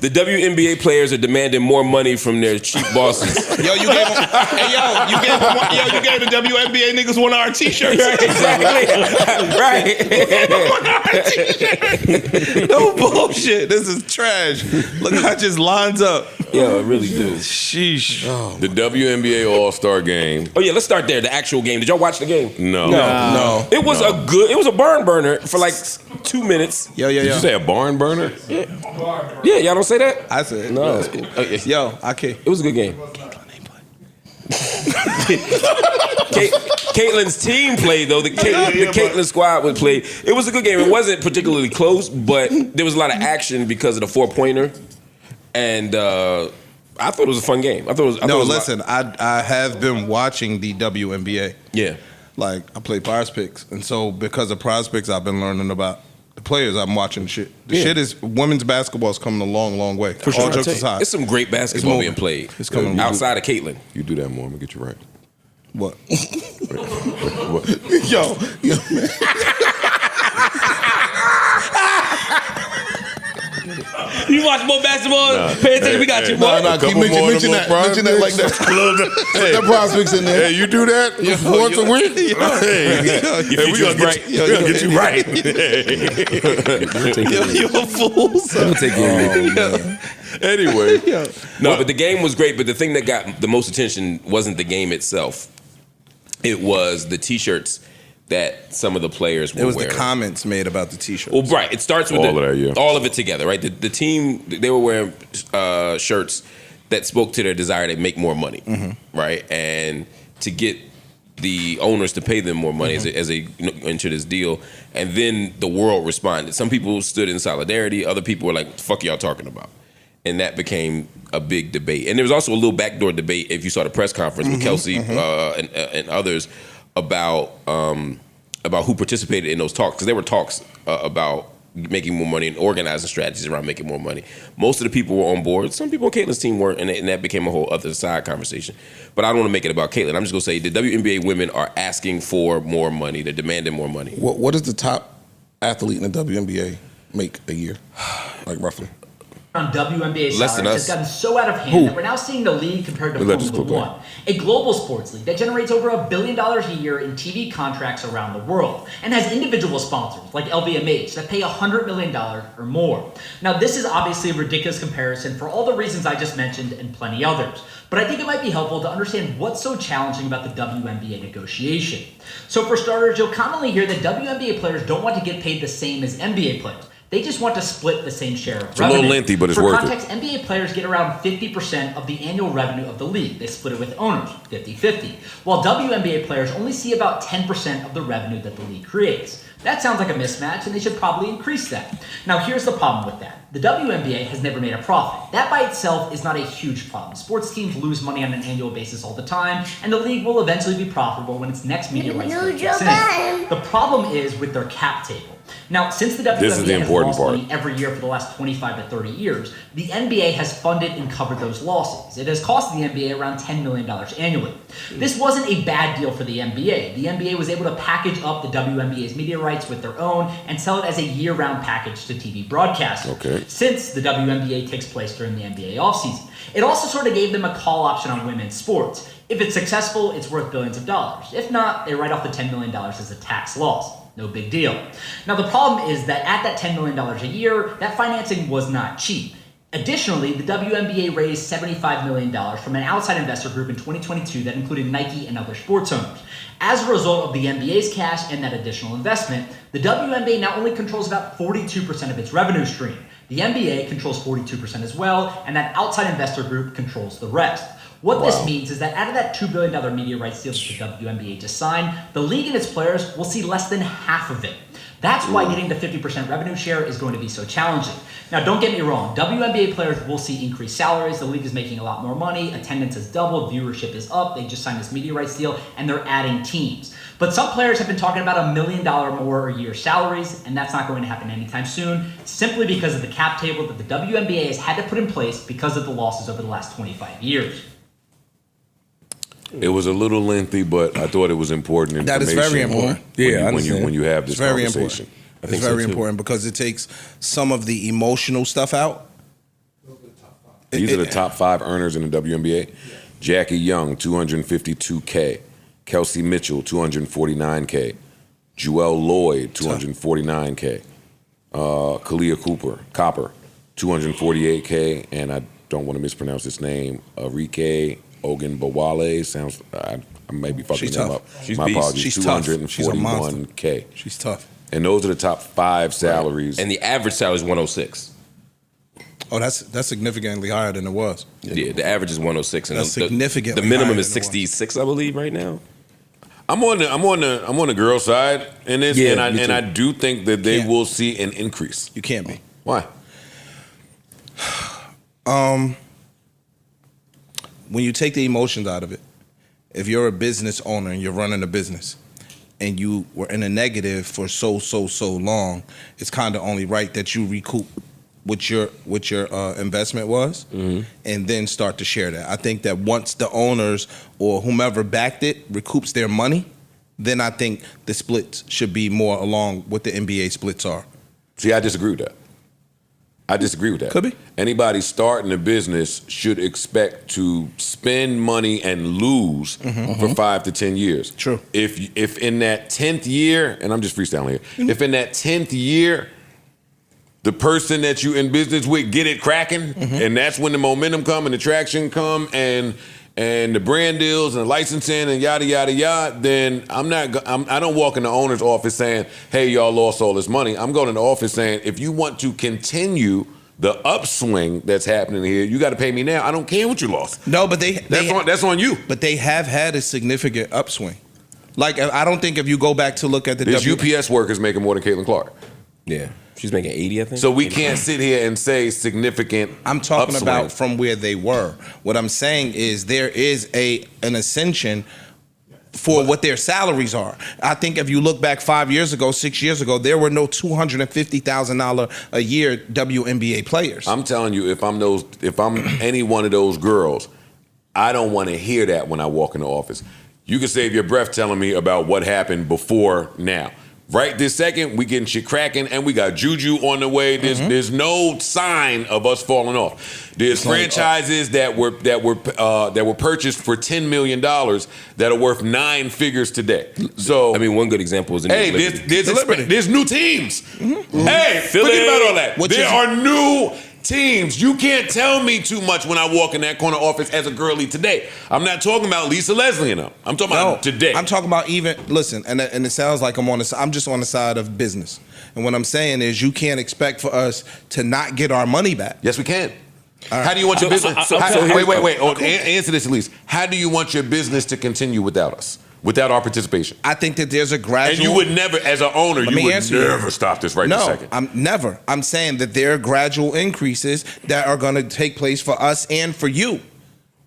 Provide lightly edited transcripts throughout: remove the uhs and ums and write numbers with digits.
The WNBA players are demanding more money from their cheap bosses. Yo, you gave them, you gave the WNBA niggas one of our t-shirts. Right, exactly. Right. No bullshit. This is trash. Look how it just lines up. Yo, it really do. Sheesh. Oh, the WNBA All-Star game. Oh yeah, let's start there. The actual game. Did y'all watch the game? No. It was it was a barn burner for like 2 minutes. Yo. Did you say a barn burner? Yeah, y'all don't say that? I said No. Yo, I can't. It was a good game. Caitlin's team played though. The Caitlin squad would play. It was a good game. It wasn't particularly close, but there was a lot of action because of the 4-pointer. And I thought it was a fun game. Listen, I have been watching the WNBA. Yeah. Like, I play Prize Picks. And so because of Prize Picks, I've been learning about the players. I'm watching shit. The shit is, women's basketball is coming a long, long way. For sure. All jokes aside. It's some great basketball being played. It's coming outside of Caitlin. You do that more, I'm going to get you right. What? What? Yo, man. You watch more basketball? Pay attention, we got you, boy. Keep mention that like that. Put that prospects in there. Hey, you do that once a week? We gonna get you right. You're a fool, son. Anyway. No, but the game was great, but the thing that got the most attention wasn't the game itself. It was the T-shirts that some of the players were wearing. It was the comments made about the T-shirts. Well, right. It starts with all of it together, right? The team, they were wearing shirts that spoke to their desire to make more money, right? And to get the owners to pay them more money as they enter this deal. And then the world responded. Some people stood in solidarity. Other people were like, what the fuck y'all talking about? And that became a big debate. And there was also a little backdoor debate, if you saw the press conference with Kelsey and others, about who participated in those talks, because there were talks about making more money and organizing strategies around making more money. Most of the people were on board. Some people on Caitlin's team weren't, and that became a whole other side conversation. But I don't want to make it about Caitlin. I'm just going to say the WNBA women are asking for more money. They're demanding more money. What does the top athlete in the WNBA make a year, like roughly? On WNBA Less than salaries us. has gotten so out of hand that we're now seeing the league compared to Formula One, a global sports league that generates over $1 billion a year in TV contracts around the world and has individual sponsors like LVMH that pay $100 million or more. Now, this is obviously a ridiculous comparison for all the reasons I just mentioned and plenty others, but I think it might be helpful to understand what's so challenging about the WNBA negotiation. So for starters, you'll commonly hear that WNBA players don't want to get paid the same as NBA players. They just want to split the same share of revenue. It's a little lengthy, but it's worth it. For context, NBA players get around 50% of the annual revenue of the league. They split it with owners, 50-50. While WNBA players only see about 10% of the revenue that the league creates. That sounds like a mismatch, and they should probably increase that. Now, here's the problem with that. The WNBA has never made a profit. That by itself is not a huge problem. Sports teams lose money on an annual basis all the time, and the league will eventually be profitable when its next media rights deal kicks in. The problem is with their cap table. Now, since the WNBA has lost money every year for the last 25 to 30 years, the NBA has funded and covered those losses. It has cost the NBA around $10 million annually. This wasn't a bad deal for the NBA. The NBA was able to package up the WNBA's media rights with their own and sell it as a year-round package to TV broadcasters, since the WNBA takes place during the NBA offseason. It also sort of gave them a call option on women's sports. If it's successful, it's worth billions of dollars. If not, they write off the $10 million as a tax loss. No big deal. Now, the problem is that at that $10 million a year, that financing was not cheap. Additionally, the WNBA raised $75 million from an outside investor group in 2022 that included Nike and other sports owners. As a result of the NBA's cash and that additional investment, the WNBA now only controls about 42% of its revenue stream. The NBA controls 42% as well, and that outside investor group controls the rest. What this means is that out of that $2 billion media rights deal that the WNBA just signed, the league and its players will see less than half of it. That's why getting to 50% revenue share is going to be so challenging. Now, don't get me wrong. WNBA players will see increased salaries. The league is making a lot more money. Attendance has doubled. Viewership is up. They just signed this media rights deal, and they're adding teams. But some players have been talking about $1 million more a year salaries, and that's not going to happen anytime soon, simply because of the cap table that the WNBA has had to put in place because of the losses over the last 25 years. It was a little lengthy, but I thought it was important information. That is very important. When you have this conversation. It's very important because it takes some of the emotional stuff out These are the top 5 earners in the WNBA. Jackie Young, $252K. Kelsey Mitchell, $249K. Joelle Lloyd, $249K. Kalia Copper, $248K. And I don't want to mispronounce his name. Arike Ogunbowale. Sounds, I may be fucking him up. My apologies. She's tough. She's a monster. $241K. She's tough. And those are the top 5 salaries. And the average salary is 106. Oh, that's significantly higher than it was. Yeah, the average is 106. And That's the significantly The minimum higher is than it was. 66, I believe, right now. I'm on the girl side in this, Yeah, and me too. I do think that they Can't. will see an increase. You can't be. Why? When you take the emotions out of it, if you're a business owner and you're running a business and you were in a negative for so long, it's kind of only right that you recoup what your investment was, and then start to share that. I think that once the owners or whomever backed it recoups their money, then I think the splits should be more along what the NBA splits are. See, I disagree with that. Could be. Anybody starting a business should expect to spend money and lose for 5 to 10 years. True. If in that 10th year, and I'm just freestyling here, if in that 10th year, the person that you in business with get it cracking, and that's when the momentum come and the traction come and the brand deals and the licensing and yada yada yada, then I don't walk in the owner's office saying, "Hey, y'all lost all this money." I'm going in the office saying, "If you want to continue the upswing that's happening here, you got to pay me now. I don't care what you lost." No, but That's on you. But they have had a significant upswing. Like, I don't think if you go back to look at the There's UPS workers making more than Caitlin Clark. Yeah. She's making 80, I think. So we can't sit here and say significant I'm talking upswing. about from where they were. What I'm saying is there is an ascension for what their salaries are. I think if you look back 5 years ago, 6 years ago, there were no $250,000 a year WNBA players. I'm telling you, if I'm any one of those girls, I don't want to hear that when I walk in the office. You can save your breath telling me about what happened before now. Right this second, we getting shit cracking, and we got Juju on the way. There's no sign of us falling off. There's franchises that were purchased for $10 million that are worth 9 figures today. So I mean, one good example is there's new teams. Hey, Philly. forget about all that. Which there is- are new teams. You can't tell me too much when I walk in that corner office as a girlie today. I'm not talking about Lisa Leslie and them. I'm talking about today. I'm talking about listen, and it sounds like I'm just on the side of business. And what I'm saying is you can't expect for us to not get our money back. Yes, we can. How do you want your business? Wait. Answer this at least. How do you want your business to continue without us? Without our participation? I think that there's a gradual... And you would never, as an owner, you would never stop this this second. I'm never. I'm saying that there are gradual increases that are going to take place for us and for you.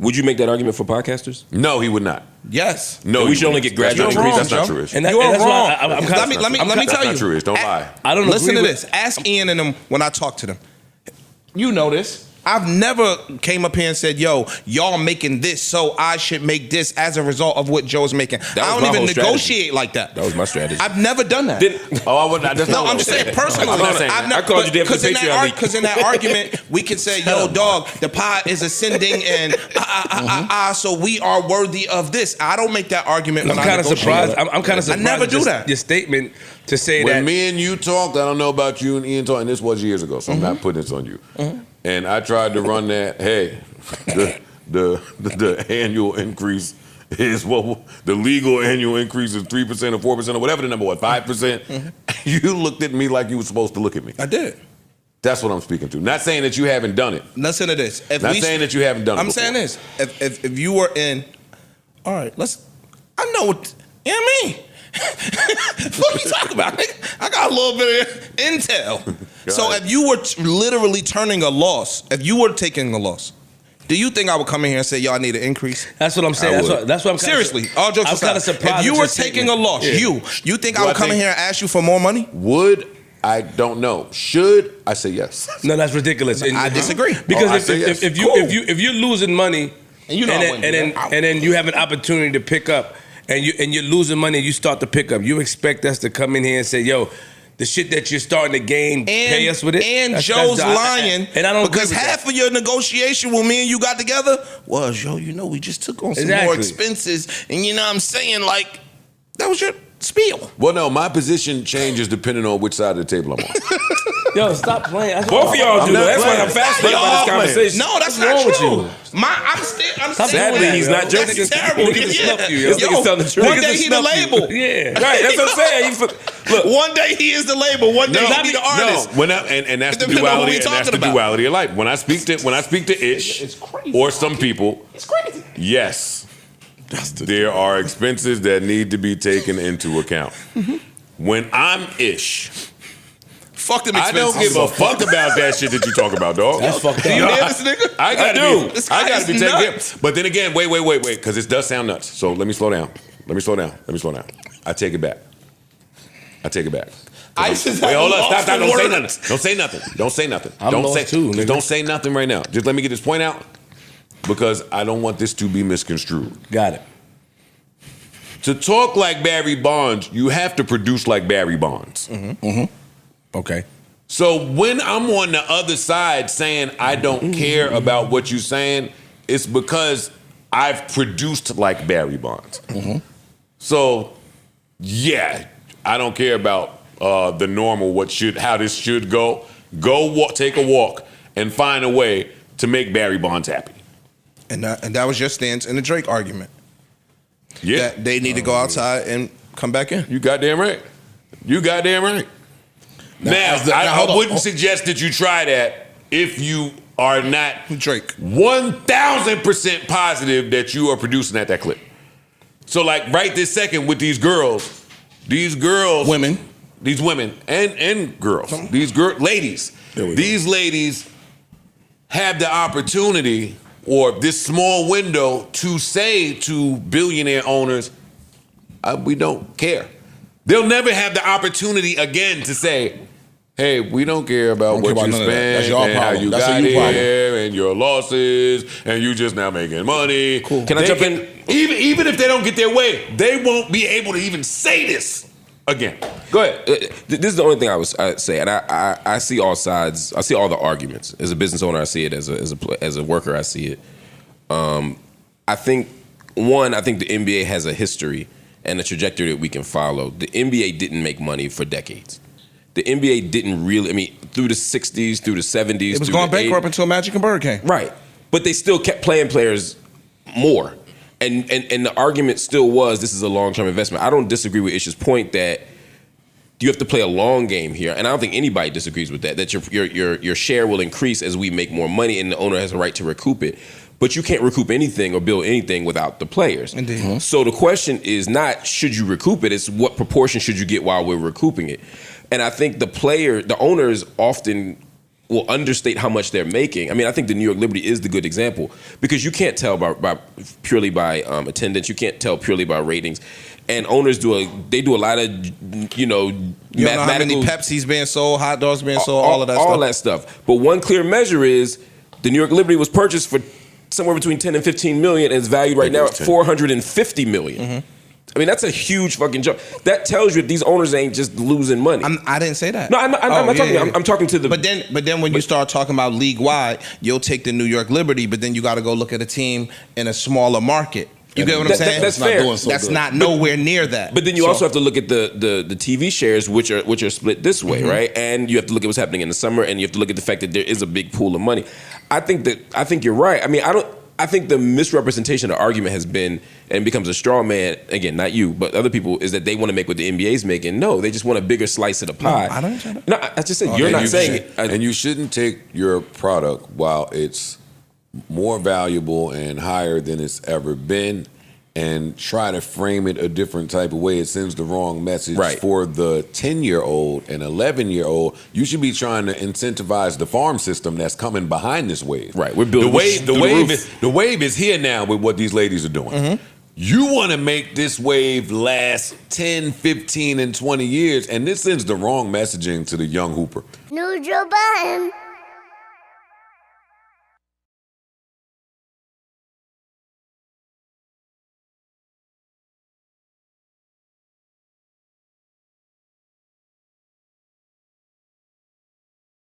Would you make that argument for podcasters? No, he would not. Yes. No, we should only get gradual That's increases. not true. And You are that's wrong. why I'm Let me tell you. That's not true. Don't lie. I don't Listen agree to with- this. Ask Ian and them when I talk to them. You know this. I've never came up here and said, "Yo, y'all making this, so I should make this as a result of what Joe's making." I don't my even whole negotiate strategy. like that. That was my strategy. I've never done that. I'm just saying personally. I'm not saying that. I called you there for the Patreon league. Because in that argument, we can say, "Yo, dog, the pie is ascending, and so we are worthy of this." I don't make that argument. I'm when I kind of negotiate. surprised. I'm kind of surprised. I never at do your- that. Your statement to say When that. me and you talked, I don't know about you and Ian talking, this was years ago, so I'm not putting this on you. And I tried to run that, hey, the annual increase is the legal annual increase is 3% or 4% or whatever the number was, 5%. You looked at me like you were supposed to look at me. I did. That's what I'm speaking to. Not saying that you haven't done it. Listen to this. Not saying that you haven't done it I'm before. saying this. If you were in, all right, I know what, you know what I mean? What are you talking about, nigga? I got a little bit of intel. So if you were literally turning a loss, if you were taking a loss, do you think I would come in here and say, "Yo, I need an increase"? That's what I'm saying. That's what I'm kinda, Seriously, all jokes I'm aside. kind of surprised. If you at were your taking statement. a loss, Yeah. you think I Do would I come in think- here and ask you for more money? Would? I don't know. Should? I say yes. No, that's ridiculous. And- I disagree. Because I say yes. if you're losing money, And you know I and wouldn't do that. then you have an opportunity to pick up, and you're losing money, and you start to pick up. You expect us to come in here and say, "Yo, the shit that you're starting to gain, pay us with it. And That's- Joe's that's- lying. and I don't agree because with half that. of your negotiation when me and you got together was, yo, we just took on some more Exactly. expenses, and you know what I'm saying, like that was your spiel. Well, no, my position changes depending on which side of the table I'm on. Yo, stop playing. Both of y'all do. not That's why playing. I'm fascinated by this conversation. No, that's What's not wrong with true. you? I'm Stop saying Sadly, doing that, he's yo. not joking. That's terrible. Niggas can snuff you, yo. Yo, Niggas telling the truth. one Niggas day can he the snuff you. label. Yeah, right. That's what I'm saying. Look, One day he is the label. One day he be the artist. No, and that's the Depending on who duality, we and that's the talking about. duality of life. When I speak to Ish It's crazy. or some people, It's crazy. yes, there are expenses that need to be taken into account. When I'm Ish, Fuck them I expenses. don't give a fuck about that shit that you talk about, dog. That's fucked Do you up. hear this nigga? I gotta do. be. This guy I gotta is be taken care nuts. of. But then again, wait, because it does sound nuts. So let me slow down. I take it back. Ice is Wait, hold at a up. loss Stop. for Don't say words. nothing. Don't say nothing. I'm Don't lost say too, nigga. Don't say nothing right now. Just let me get this point out because I don't want this to be misconstrued. Got it. To talk like Barry Bonds, you have to produce like Barry Bonds. Okay. So when I'm on the other side saying I don't care about what you're saying, it's because I've produced like Barry Bonds. So yeah, I don't care about the normal how this should go. Go walk, take a walk, and find a way to make Barry Bonds happy. And that was your stance in the Drake argument. Yeah, That they need to go outside and come back in. you goddamn right. Now, I hold on. wouldn't suggest that you try that if you are not Drake. 1,000% positive that you are producing at that clip. So, like, right this second with these Women. and girls, ladies, these ladies have the opportunity or this small window to say to billionaire owners, we don't care. They'll never have the opportunity again to say, hey, we don't care about Don't care what you about none of that. spent That's your and how problem. you That's a got you problem. here and your losses and you just now making money. Cool. Can I jump in? Even if they don't get their way, they won't be able to even say this again. Go ahead. This is the only thing I say, and I see all sides. I see all the arguments. As a business owner, I see it. As a worker, I see it. I think the NBA has a history and a trajectory that we can follow. The NBA didn't make money for decades. The NBA didn't really. Through the '60s, through the '70s, It was through going the bankrupt until Magic and Bird came. Right. But they still kept playing players more. And the argument still was this is a long-term investment. I don't disagree with Ish's point that you have to play a long game here. And I don't think anybody disagrees with that your share will increase as we make more money and the owner has a right to recoup it. But you can't recoup anything or build anything without the players. Indeed. So the question is not should you recoup it, it's what proportion should you get while we're recouping it. And I think the owners often will understate how much they're making. I think the New York Liberty is the good example because you can't tell purely by attendance. You can't tell purely by ratings. And owners do a lot of You don't know how many mathematical Pepsis being sold, hot dogs being sold, all of that stuff. All that stuff. But one clear measure is the New York Liberty was purchased for somewhere between 10 and 15 million and is valued right now at 450 million. That's a huge fucking jump. That tells you that these owners ain't just losing money. I didn't say that. No, I'm not talking. I'm talking to the. But then when you start talking about league wide, you'll take the New York Liberty, but then you got to go look at a team in a smaller market. You get what I'm saying? That's not fair. doing so That's good. not nowhere near that. But then you also have to look at the TV shares, which are split this way, right? And you have to look at what's happening in the summer, and you have to look at the fact that there is a big pool of money. I think you're right. I think the misrepresentation of the argument has been, and becomes a straw man, again, not you, but other people, is that they want to make what the NBA's making. No, they just want a bigger slice of the pie. I don't say that. No, I just said, you're not saying it. And you shouldn't take your product while it's more valuable and higher than it's ever been and try to frame it a different type of way. It sends the wrong message. Right. For the 10-year-old and 11-year-old, you should be trying to incentivize the farm system that's coming behind this wave. Right. We're building the wave is here now with what these ladies are doing. You want to make this wave last 10, 15, and 20 years, and this sends the wrong messaging to the young hooper. New Joe Budden.